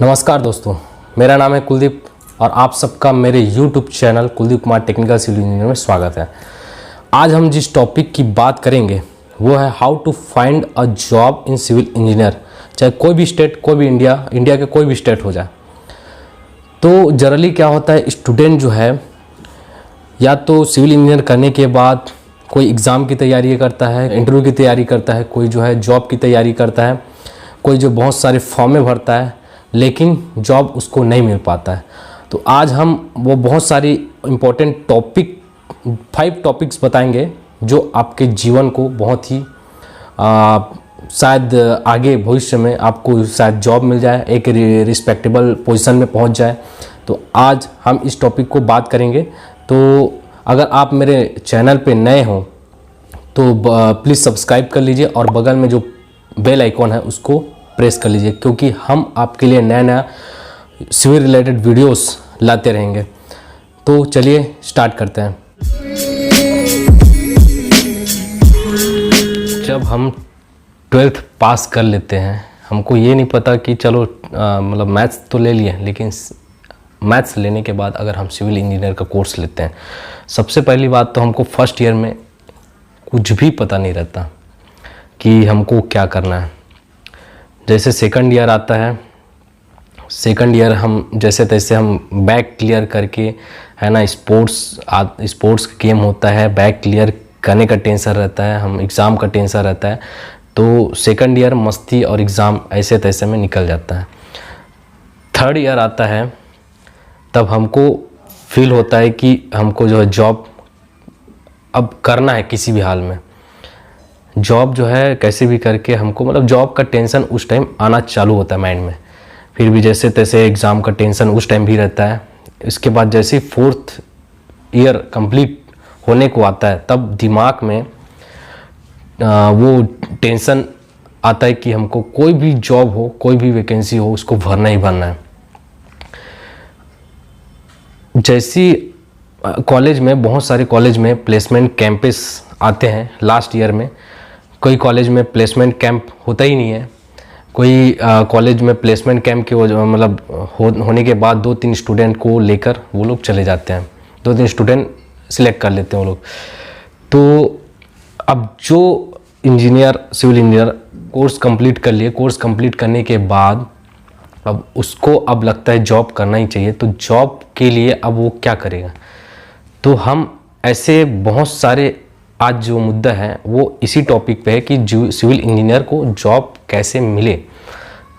नमस्कार दोस्तों, मेरा नाम है कुलदीप और आप सबका मेरे YouTube channel Kuldeep Kumar technical civil engineer में स्वागत है। आज हम जिस टॉपिक की बात करेंगे वो है how to find a job in civil engineer. चाहे कोई भी स्टेट, कोई भी इंडिया के कोई भी स्टेट हो जाए। तो जनरली क्या होता है, स्टूडेंट जो है या तो सिविल इंजीनियर करने के बाद कोई एग्ज़ाम की तैयारी करता है, इंटरव्यू की तैयारी करता है, कोई जो है जॉब की तैयारी करता है, कोई जो बहुत सारे फॉर्में भरता है लेकिन जॉब उसको नहीं मिल पाता है। तो आज हम वो बहुत सारी इम्पोर्टेंट 5 टॉपिक्स बताएंगे जो आपके जीवन को बहुत ही शायद आगे भविष्य में आपको शायद जॉब मिल जाए, एक रिस्पेक्टेबल पोजीशन में पहुंच जाए। तो आज हम इस टॉपिक को बात करेंगे। तो अगर आप मेरे चैनल पे नए हो तो प्लीज़ सब्सक्राइब कर लीजिए और बगल में जो बेल आइकॉन है उसको प्रेस कर लीजिए, क्योंकि हम आपके लिए नया सिविल रिलेटेड वीडियोस लाते रहेंगे। तो चलिए स्टार्ट करते हैं। जब हम 12th पास कर लेते हैं, हमको ये नहीं पता कि चलो मतलब मैथ्स तो ले लिए, लेकिन मैथ्स लेने के बाद अगर हम सिविल इंजीनियर का कोर्स लेते हैं, सबसे पहली बात तो हमको फर्स्ट ईयर में कुछ भी पता नहीं रहता कि हमको क्या करना है। जैसे सेकंड ईयर आता है, सेकंड ईयर हम जैसे तैसे हम बैक क्लियर करके, है ना, स्पोर्ट्स गेम होता है, बैक क्लियर करने का टेंशन रहता है, हम एग्ज़ाम का टेंशन रहता है। तो सेकंड ईयर मस्ती और एग्ज़ाम ऐसे तैसे में निकल जाता है। थर्ड ईयर आता है, तब हमको फील होता है कि हमको जो है जॉब अब करना है किसी भी हाल में। जॉब जो है कैसे भी करके हमको, मतलब जॉब का टेंशन उस टाइम आना चालू होता है माइंड में। फिर भी जैसे तैसे एग्ज़ाम का टेंशन उस टाइम भी रहता है। इसके बाद जैसे 4th ईयर कंप्लीट होने को आता है, तब दिमाग में वो टेंशन आता है कि हमको कोई भी जॉब हो, कोई भी वैकेंसी हो, उसको भरना ही भरना है। जैसी कॉलेज में, बहुत सारे कॉलेज में प्लेसमेंट कैंपस आते हैं लास्ट ईयर में। कोई कॉलेज में प्लेसमेंट कैंप होता ही नहीं है। कोई कॉलेज में प्लेसमेंट कैंप के मतलब होने के बाद 2-3 स्टूडेंट को लेकर वो लोग चले जाते हैं, 2-3 स्टूडेंट सिलेक्ट कर लेते हैं वो लोग। तो अब जो engineer, civil engineer course complete कर लिए, कोर्स कंप्लीट करने के बाद अब उसको अब लगता है जॉब करना ही चाहिए। तो जॉब के लिए अब वो क्या करेगा? तो हम ऐसे बहुत सारे, आज जो मुद्दा है वो इसी टॉपिक पे है कि सिविल इंजीनियर को जॉब कैसे मिले।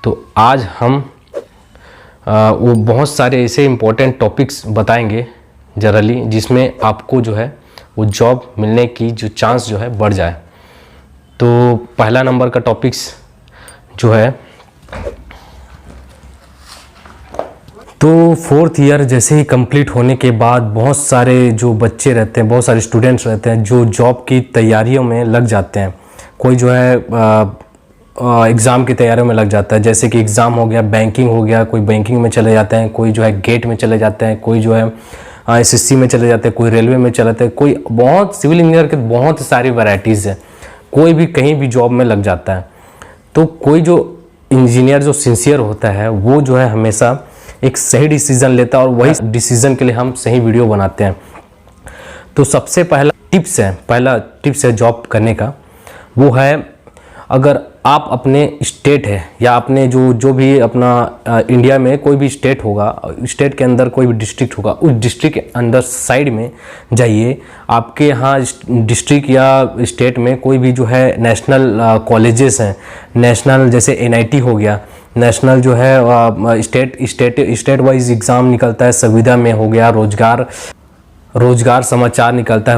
तो आज हम वो बहुत सारे ऐसे इम्पोर्टेंट टॉपिक्स बताएंगे जनरली, जिसमें आपको जो है वो जॉब मिलने की जो चांस जो है बढ़ जाए। तो पहला नंबर का टॉपिक्स जो है, तो 4th ईयर जैसे ही कंप्लीट होने के बाद बहुत सारे जो बच्चे रहते हैं, बहुत सारे स्टूडेंट्स रहते हैं जो जॉब की तैयारियों में लग जाते हैं। कोई जो है एग्ज़ाम की तैयारियों में लग जाता है। जैसे कि एग्ज़ाम हो गया, बैंकिंग हो गया, कोई बैंकिंग में चले जाते हैं, कोई जो है गेट में चले जाते हैं, कोई जो है SSC में चले जाते हैं, कोई रेलवे में चले जाते हैं, कोई बहुत सिविल इंजीनियर के बहुत सारी वैरायटीज़ है। कोई भी कहीं भी जॉब में लग जाता है। तो कोई जो इंजीनियर जो सिंसियर होता है वो जो है हमेशा एक सही डिसीजन लेता है और वही डिसीजन के लिए हम सही वीडियो बनाते हैं। तो सबसे पहला टिप्स है जॉब करने का, वो है अगर आप अपने स्टेट है या अपने जो भी अपना इंडिया में कोई भी स्टेट होगा, स्टेट के अंदर कोई भी डिस्ट्रिक्ट होगा, उस डिस्ट्रिक्ट के अंदर साइड में जाइए। आपके यहाँ डिस्ट्रिक्ट या स्टेट में कोई भी जो है नेशनल कॉलेजेस हैं, नेशनल जैसे NIT हो गया, नेशनल जो है स्टेट वाइज एग्ज़ाम निकलता है, संविदा में हो गया, रोजगार समाचार निकलता है,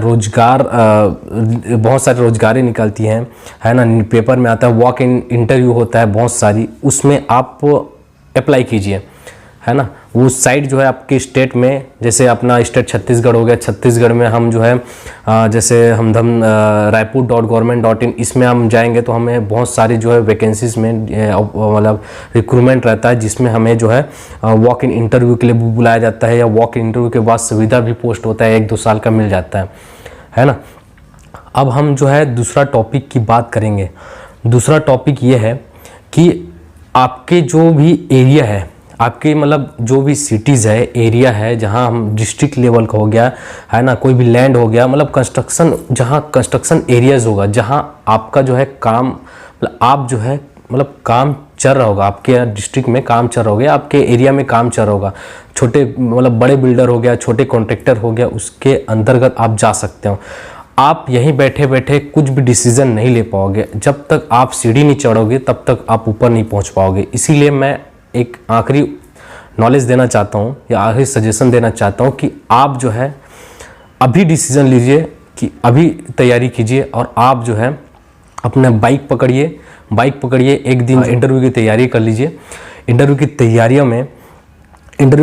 बहुत सारी रोजगारें निकलती हैं, है ना, पेपर में आता है, वॉक इन इंटरव्यू होता है बहुत सारी, उसमें आप अप्लाई कीजिए, है ना। वो साइट जो है आपके स्टेट में, जैसे अपना स्टेट छत्तीसगढ़ हो गया, छत्तीसगढ़ में हम जो है जैसे हमदम raipur.government.in, इसमें हम जाएंगे तो हमें बहुत सारी जो है वैकेंसीज में मतलब रिक्रूटमेंट रहता है, जिसमें हमें जो है वॉक इन इंटरव्यू के लिए बुलाया जाता है, या वॉक इन इंटरव्यू के बाद सुविधा भी पोस्ट होता है, 1-2 साल का मिल जाता है ना। अब हम जो है दूसरा टॉपिक की बात करेंगे। दूसरा टॉपिक ये है कि आपके जो भी एरिया है, आपके मतलब जो भी सिटीज़ है, एरिया है, जहाँ हम डिस्ट्रिक्ट लेवल का हो गया है ना, कोई भी लैंड हो गया, मतलब कंस्ट्रक्शन, जहाँ कंस्ट्रक्शन एरियाज़ होगा, जहाँ आपका जो है काम, मतलब आप जो है मतलब काम चल रहा होगा, आपके डिस्ट्रिक्ट में काम चल रहा होगा, आपके एरिया में काम चल रहा होगा, छोटे मतलब बड़े बिल्डर हो गया, छोटे कॉन्ट्रैक्टर हो गया, उसके अंतर्गत आप जा सकते हो। आप यहीं बैठे बैठे कुछ भी डिसीजन नहीं ले पाओगे, जब तक आप सीढ़ी नहीं चढ़ोगे तब तक आप ऊपर नहीं पहुंच पाओगे। इसीलिए मैं एक आखिरी नॉलेज देना चाहता हूं या आखिरी सजेशन देना चाहता हूं कि आप जो है अभी डिसीजन लीजिए, कि अभी तैयारी कीजिए, और आप जो है अपना बाइक पकड़िए, एक दिन इंटरव्यू की तैयारी कर लीजिए। इंटरव्यू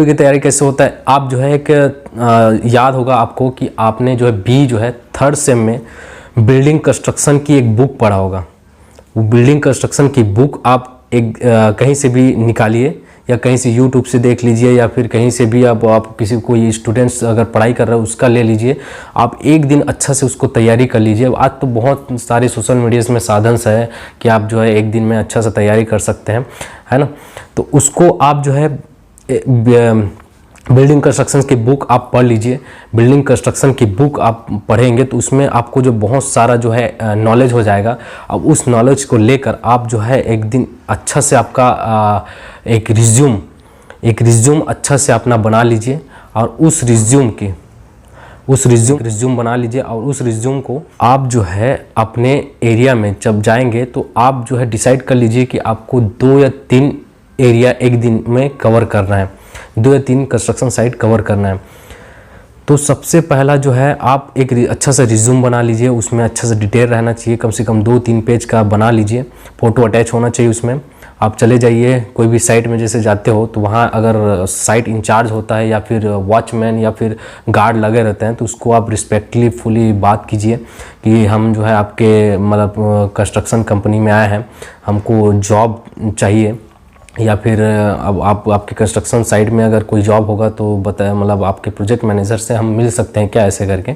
की तैयारी कैसे होता है, आप जो है एक याद होगा आपको कि आपने जो है जो है 3rd सेम में बिल्डिंग कंस्ट्रक्शन की एक बुक पढ़ा होगा। वो बिल्डिंग कंस्ट्रक्शन की बुक आप एक कहीं से भी निकालिए, या कहीं से यूट्यूब से देख लीजिए, या फिर कहीं से भी आप किसी कोई स्टूडेंट्स अगर पढ़ाई कर रहे हो उसका ले लीजिए। आप एक दिन अच्छा से उसको तैयारी कर लीजिए। आज तो बहुत सारे सोशल मीडियाज़ में साधन है कि आप जो है एक दिन में अच्छा से तैयारी कर सकते हैं, है ना। तो उसको आप जो है बिल्डिंग कंस्ट्रक्शन की बुक आप पढ़ लीजिए। बिल्डिंग कंस्ट्रक्शन की बुक आप पढ़ेंगे तो उसमें आपको जो बहुत सारा जो है नॉलेज हो जाएगा। अब उस नॉलेज को लेकर आप जो है एक दिन अच्छा से आपका एक रिज्यूम अच्छा से अपना बना लीजिए, और उस रिज्यूम बना लीजिए, और उस रिज्यूम को आप जो है अपने एरिया में जब जाएंगे तो आप जो है डिसाइड कर लीजिए कि आपको 2 या 3 एरिया एक दिन में कवर करना है, 2 या 3 कंस्ट्रक्शन साइट कवर करना है। तो सबसे पहला जो है आप एक अच्छा सा रिज्यूम बना लीजिए, उसमें अच्छा सा डिटेल रहना चाहिए, कम से कम 2-3 पेज का बना लीजिए, फ़ोटो अटैच होना चाहिए उसमें। आप चले जाइए कोई भी साइट में, जैसे जाते हो तो वहाँ अगर साइट इंचार्ज होता है या फिर वॉचमैन या फिर गार्ड लगे रहते हैं तो उसको आप रिस्पेक्टफुली बात कीजिए कि हम जो है आपके मतलब कंस्ट्रक्शन कंपनी में आए हैं, हमको जॉब चाहिए, या फिर अब आपके कंस्ट्रक्शन साइट में अगर कोई जॉब होगा तो बताए, मतलब आपके प्रोजेक्ट मैनेजर से हम मिल सकते हैं क्या, ऐसे करके।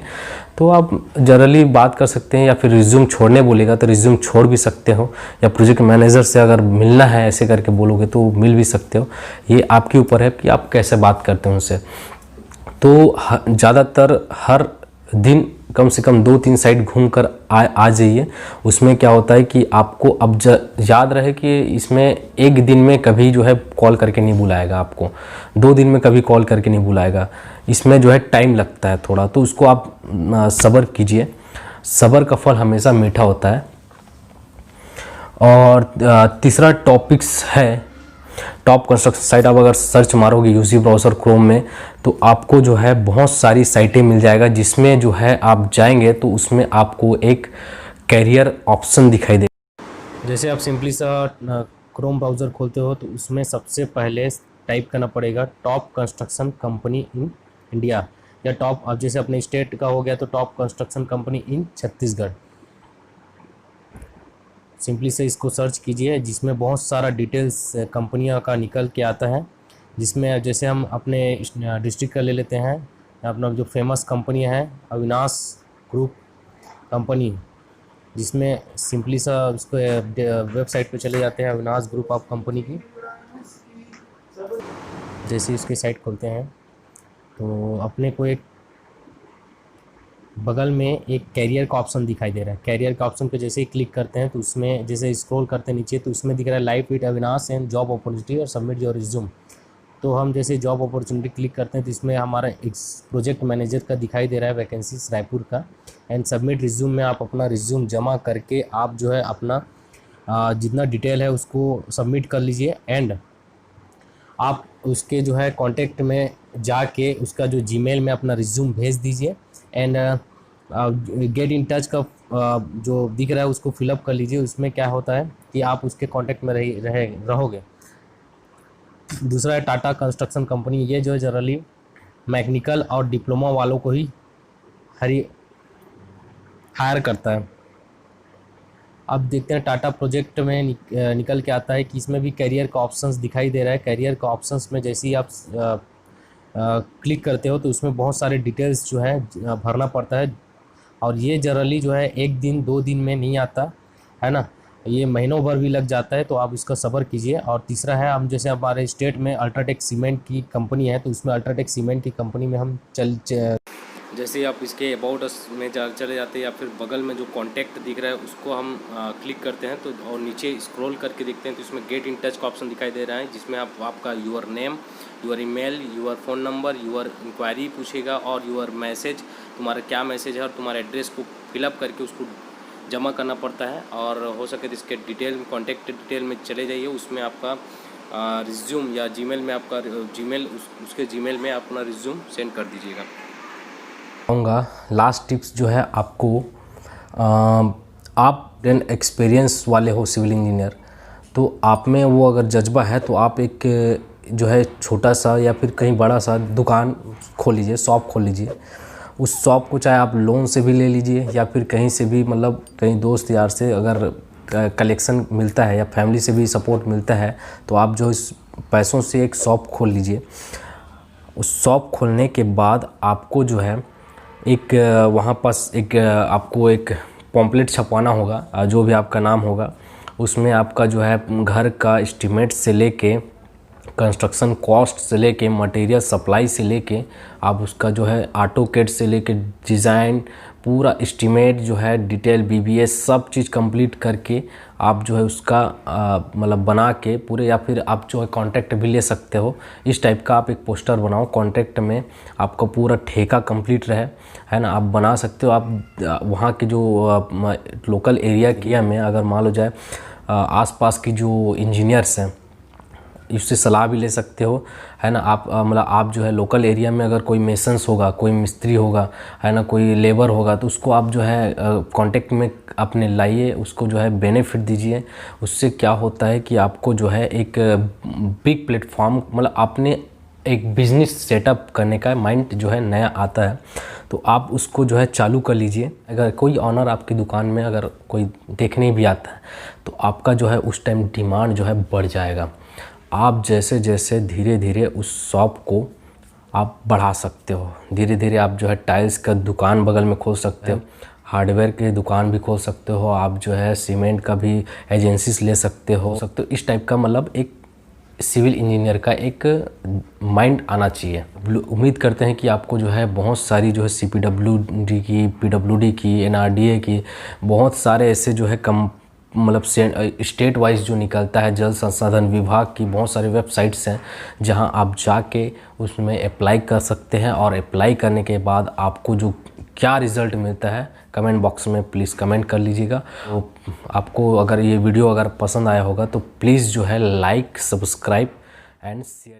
तो आप जनरली बात कर सकते हैं, या फिर रिज्यूम छोड़ने बोलेगा तो रिज्यूम छोड़ भी सकते हो, या प्रोजेक्ट मैनेजर से अगर मिलना है ऐसे करके बोलोगे तो मिल भी सकते हो। ये आपके ऊपर है कि आप कैसे बात करते हो उनसे। तो ज़्यादातर हर दिन कम से कम 2-3 साइट घूम कर आ जाइए। उसमें क्या होता है कि आपको अब याद रहे कि इसमें एक दिन में कभी जो है कॉल करके नहीं बुलाएगा आपको, 2 दिन में कभी कॉल करके नहीं बुलाएगा, इसमें जो है टाइम लगता है थोड़ा, तो उसको आप सब्र कीजिए। सब्र का फल हमेशा मीठा होता है। और तीसरा टॉपिक्स है टॉप कंस्ट्रक्शन साइट। आप अगर सर्च मारोगे यूसी ब्राउज़र क्रोम में तो आपको जो है बहुत सारी साइटें मिल जाएगा, जिसमें जो है आप जाएंगे तो उसमें आपको एक कैरियर ऑप्शन दिखाई देगा। जैसे आप सिंपली सा क्रोम ब्राउज़र खोलते हो तो उसमें सबसे पहले टाइप करना पड़ेगा top construction company in India, या टॉप, अब जैसे अपने स्टेट का हो गया तो टॉप कंस्ट्रक्शन कंपनी इन छत्तीसगढ़। सिंपली से इसको सर्च कीजिए, जिसमें बहुत सारा डिटेल्स कंपनियों का निकल के आता है, जिसमें जैसे हम अपने डिस्ट्रिक्ट का ले लेते हैं, अपना जो फेमस कंपनी है अविनाश ग्रुप कंपनी, जिसमें सिंपली सा उसको वेबसाइट पे चले जाते हैं अविनाश ग्रुप ऑफ कंपनी की। जैसे इसकी साइट खोलते हैं तो अपने को एक बगल में एक कैरियर का ऑप्शन दिखाई दे रहा है। कैरियर का ऑप्शन पे जैसे ही क्लिक करते हैं तो उसमें जैसे स्क्रॉल करते हैं नीचे तो उसमें दिख रहा है live with Avinash and job opportunity और सबमिट योर रिज्यूम। तो हम जैसे जॉब अपॉर्चुनिटी क्लिक करते हैं तो इसमें हमारा एक प्रोजेक्ट मैनेजर का दिखाई दे रहा है वैकेंसी रायपुर का। एंड सबमिट रिज्यूम में आप अपना रिज्यूम जमा करके आप जो है अपना जितना डिटेल है उसको सबमिट कर लीजिए। एंड आप उसके जो है कॉन्टेक्ट में जाके उसका जो जीमेल में अपना रिज्यूम भेज दीजिए। एंड गेट इन टच का जो दिख रहा है उसको फिलअप कर लीजिए। उसमें क्या होता है कि आप उसके कांटेक्ट में रहोगे। दूसरा है टाटा कंस्ट्रक्शन कंपनी। ये जो है जनरली मैकेनिकल और डिप्लोमा वालों को ही हायर करता है। अब देखते हैं टाटा प्रोजेक्ट में निकल के आता है कि इसमें भी करियर का ऑप्शंस दिखाई दे रहा है। करियर का ऑप्शंस में जैसे ही आप क्लिक करते हो तो उसमें बहुत सारे डिटेल्स जो है भरना पड़ता है, और ये जनरली जो है 1 दिन 2 दिन में नहीं आता है ना। ये महीनों भर भी लग जाता है, तो आप इसका सब्र कीजिए। और तीसरा है, हम जैसे हमारे स्टेट में अल्ट्राटेक सीमेंट की कंपनी है, तो उसमें अल्ट्राटेक सीमेंट की कंपनी में हम जैसे ही आप इसके अबाउट अस में चले जाते हैं या फिर बगल में जो कॉन्टैक्ट दिख रहा है उसको हम क्लिक करते हैं तो, और नीचे स्क्रॉल करके देखते हैं तो इसमें गेट इन टच का ऑप्शन दिखाई दे रहा है, जिसमें आपका your name, your email, your phone number, your enquiry पूछेगा और यूर मैसेज, तुम्हारा क्या मैसेज है और तुम्हारे एड्रेस को फिलअप करके उसको जमा करना पड़ता है। और हो सके तो इसके डिटेल में, कॉन्टैक्ट डिटेल में चले जाइए, उसमें आपका रिज्यूम या जीमेल में आपका जीमेल उसके जीमेल में अपना रिज्यूम सेंड कर दीजिएगा। लास्ट टिप्स जो है आपको, आप एक्सपीरियंस वाले हो सिविल इंजीनियर, तो आप में वो अगर जज्बा है तो आप एक जो है छोटा सा या फिर कहीं बड़ा सा दुकान खोल लीजिए, शॉप खोल लीजिए। उस शॉप को चाहे आप लोन से भी ले लीजिए या फिर कहीं से भी, मतलब कहीं दोस्त यार से अगर कलेक्शन मिलता है या फैमिली से भी सपोर्ट मिलता है, तो आप जो इस पैसों से एक शॉप खोल लीजिए। उस शॉप खोलने के बाद आपको जो है एक वहाँ पास एक आपको एक पॉम्पलेट छपवाना होगा, जो भी आपका नाम होगा उसमें आपका जो है घर का एस्टीमेट से लेके, कंस्ट्रक्शन कॉस्ट से लेके, मटेरियल सप्लाई से लेके, आप उसका जो है ऑटोकेड से लेके डिज़ाइन पूरा एस्टीमेट जो है डिटेल बीबीएस सब चीज़ कंप्लीट करके आप जो है उसका मतलब बना के पूरे, या फिर आप जो है कॉन्ट्रैक्ट भी ले सकते हो। इस टाइप का आप एक पोस्टर बनाओ, कॉन्ट्रैक्ट में आपका पूरा ठेका कंप्लीट रहे, है ना, आप बना सकते हो। आप वहाँ के जो लोकल एरिया में अगर मान लो जाए आसपास की जो इंजीनियर्स हैं उससे सलाह भी ले सकते हो, है ना। आप मतलब आप जो है लोकल एरिया में अगर कोई मेसन्स होगा, कोई मिस्त्री होगा, है ना, कोई लेबर होगा, तो उसको आप जो है कांटेक्ट में अपने लाइए, उसको जो है बेनिफिट दीजिए। उससे क्या होता है कि आपको जो है एक बिग प्लेटफॉर्म, मतलब आपने एक बिज़नेस सेटअप करने का माइंड जो है नया आता है, तो आप उसको जो है चालू कर लीजिए। अगर कोई ऑनर आपकी दुकान में अगर कोई देखने भी आता है तो आपका जो है उस टाइम डिमांड जो है बढ़ जाएगा। आप जैसे जैसे धीरे धीरे उस शॉप को आप बढ़ा सकते हो, धीरे धीरे आप जो है टाइल्स का दुकान बगल में खोल सकते हो, हार्डवेयर की दुकान भी खोल सकते हो, आप जो है सीमेंट का भी एजेंसीज ले सकते हो। इस टाइप का मतलब एक सिविल इंजीनियर का एक माइंड आना चाहिए। उम्मीद करते हैं कि आपको जो है बहुत सारी जो है CPWD की, PWD की, NRDA की, बहुत सारे ऐसे जो है मतलब स्टेट वाइज जो निकलता है, जल संसाधन विभाग की बहुत सारी वेबसाइट्स हैं जहां आप जाके उसमें अप्लाई कर सकते हैं। और अप्लाई करने के बाद आपको जो क्या रिज़ल्ट मिलता है कमेंट बॉक्स में प्लीज़ कमेंट कर लीजिएगा। तो आपको अगर ये वीडियो अगर पसंद आया होगा तो प्लीज़ जो है लाइक, सब्सक्राइब एंड शेयर।